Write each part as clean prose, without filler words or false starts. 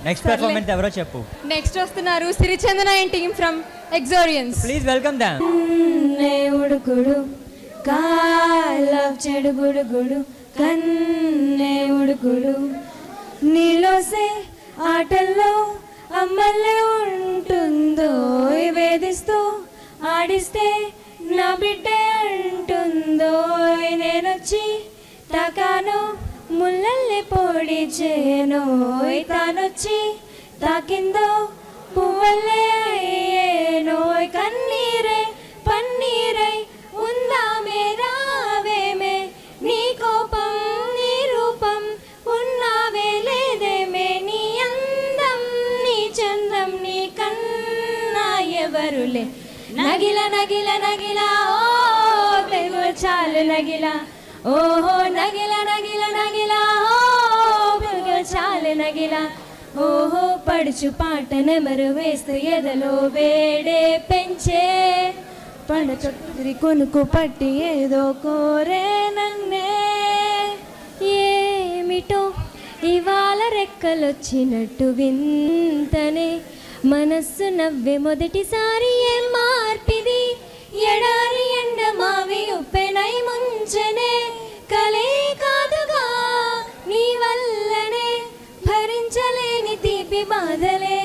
Next performance ఎవరో చెప్పు. Next వస్తున్నారు Sirichandana and team from Exorians. Please welcome them. ఉడుకుడు కాలవ్ చెడు గుడుగుడు కన్నే ఉడుకుడు నీలోసే ఆటల్లో అమ్మల్లే ఉంటుందో వేధిస్తూ ఆడిస్తే నా బిడ్డే అంటుందో నేనొచ్చి తాకాను ముల్లల్ని పొడి చేయను తానొచ్చి తాకిందో పువ్వల్లే అయ్యేనో కన్నీరే పన్నీరై ఉందామే రావేమే నీ కోపం నీ రూపం ఉన్నావే లేదేమే నీ అందం నీ చందం నీ కన్నా ఎవరులే నగిల నగిల నగిల ఓ పెగు చాలు నగిల ఓహో నగిల నగిల నగిల ఓ పెగు చాలు నగిల ఓహో పడుచు పాట నెమరు వేస్తూ ఎదలో వేడే పెంచే పడచొరి కొనుకు పట్టి ఏదో కోరే నన్నే ఏమిటో ఇవాళ రెక్కలొచ్చినట్టు వింతనే మనస్సు నవ్వే మొదటిసారి ఏం మార్పిది ఎడారి ఎండ మావి ఉప్పెనై ముంచనే కలే కాదుగా నీ వల్లనే భరించలేని తీపి బాధలే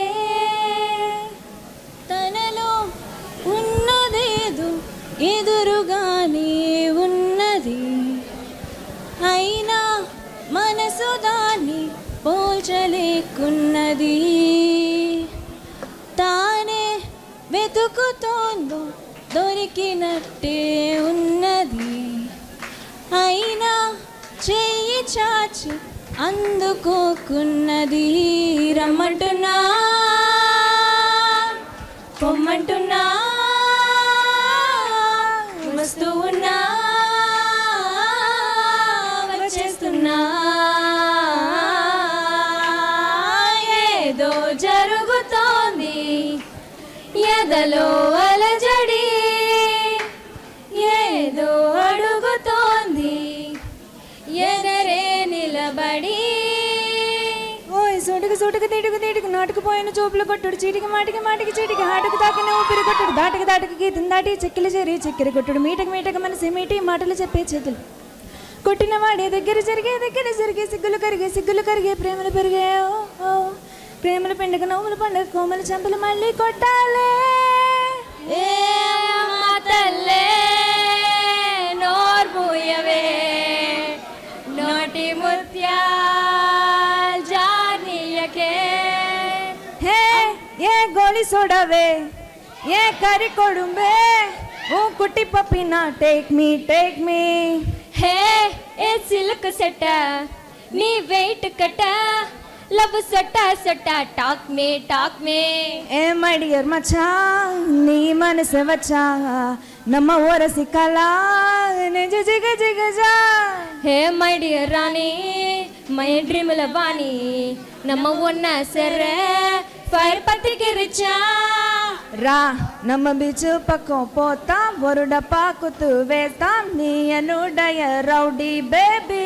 తనలో ఉన్నదేదు ఎదురుగానే ఉన్నది అయినా మనసు దాన్ని పోల్చలేకున్నది తానే వెతుకుతోందో దొరికినట్టే ఉన్నది అయినా చెయ్యి చాచి అందుకోకున్నది రమ్మంటున్నా పొమ్మంటున్నా వస్తూ ఉన్నా వచ్చేస్తున్నా ఏదో జరుగుతోంది ఎదలో అలజడి ఏదో అడుగుతోంది ఎదరే నిలబడి ఓయ్ సోటుకు సోటుకు తీటుకు తీటుకు నాటుకుపోయిన చూపులు కొట్టుడు చీటికి మాటికి మాటికి చీటికి హాటుకు తాకిన ఊపిరి కొట్టుడు దాటకి దాటకి గీతం దాటి చెక్కిలు చేరి చెక్కిరి కొట్టుడు మీటకు మీటకు మనసి మీటి మాటలు చెప్పే చేతులు కొట్టిన వాడే దగ్గర జరిగే సిగ్గులు కరిగే ప్రేమలు పెరిగే ఓ ప్రేమల పెండుగ నవ్వుల పండుగ కోమల చెంపలు మళ్ళీ కొట్టాలే తల్లే నోర్మూయవే నోటి ముత్యాల్ జానియకే హే ఏ గోలి సోడావే ఏ కరి కొడుంబే ఓ కుట్టి పప్పినా టేక్ మీ హే ఏ సిల్క్ సెట్ట నీ వెయిట్ కట్ట లవ్ సొట్ట సొట్ట టాక్ మే ఏ మై డియర్ మచ్చా నీ మనసు వచ్చా ನಮ್ಮ ಓರಸಿ ಕಲಾ ನಿಜ ಜಿಗ ಜಿಗ ಜಾ ಹೇ ಮೈ ಡಿಯರ್ ರಾಣಿ ಮೈ ಡ್ರೀಮ್ಲ ಬಾನಿ ನಮ್ಮ ಒನ್ನ ಸೆರೆ ಫೈರ್ ಪತ್ತಿಗೆ ರಿಚಾ ರಾ ನಮ್ಮ ಬೀಚು ಪಕ್ಕೋ ಪೋತಾ ಬರುಡಪ್ಪ ಕುತು ವೇತಾ ನೀ ಅನುಡಯ ರೌಡಿ ಬೇಬಿ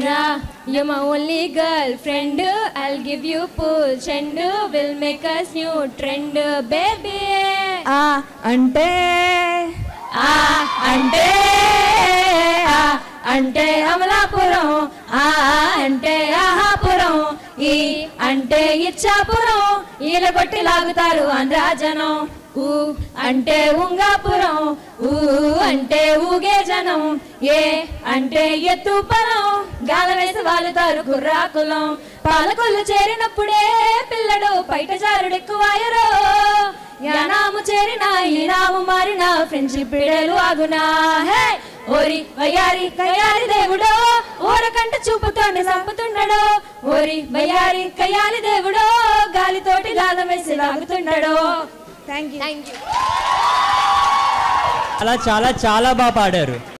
ರಾ you're my only girlfriend I'll give you full chend will make us new trend baby అంటే అంటే అమలాపురం అంటే ఆహాపురం ఈ అంటే ఇచ్చాపురం ఈల కొట్టి లాగుతారు ఆంధ్రాజనం ఊ అంటే ఉంగాపురం ఊ అంటే ఊగే జనం ఏ అంటే ఎత్తుపరం గాల వేసి వాలుతారు కుర్రాకులం పాలకొల్లు చేరినప్పుడే పిల్లడు పైట జారుడెక్కువాయరో యానాము చేరినా ఈనాము మారినా ఫ్రెండ్షిప్ పిడలు ఆగునా హే ఓరి వయ్యారి కయ్యాలి దేవుడో ఓరకంట చూపుతోనే సంపుతున్నాడో ఓరి వయ్యారి కయ్యాలి దేవుడో గాలితోటి గాలం వేసి లాగుతున్నాడో థ్యాంక్ యూ అలా చాలా చాలా బాగా పాడారు.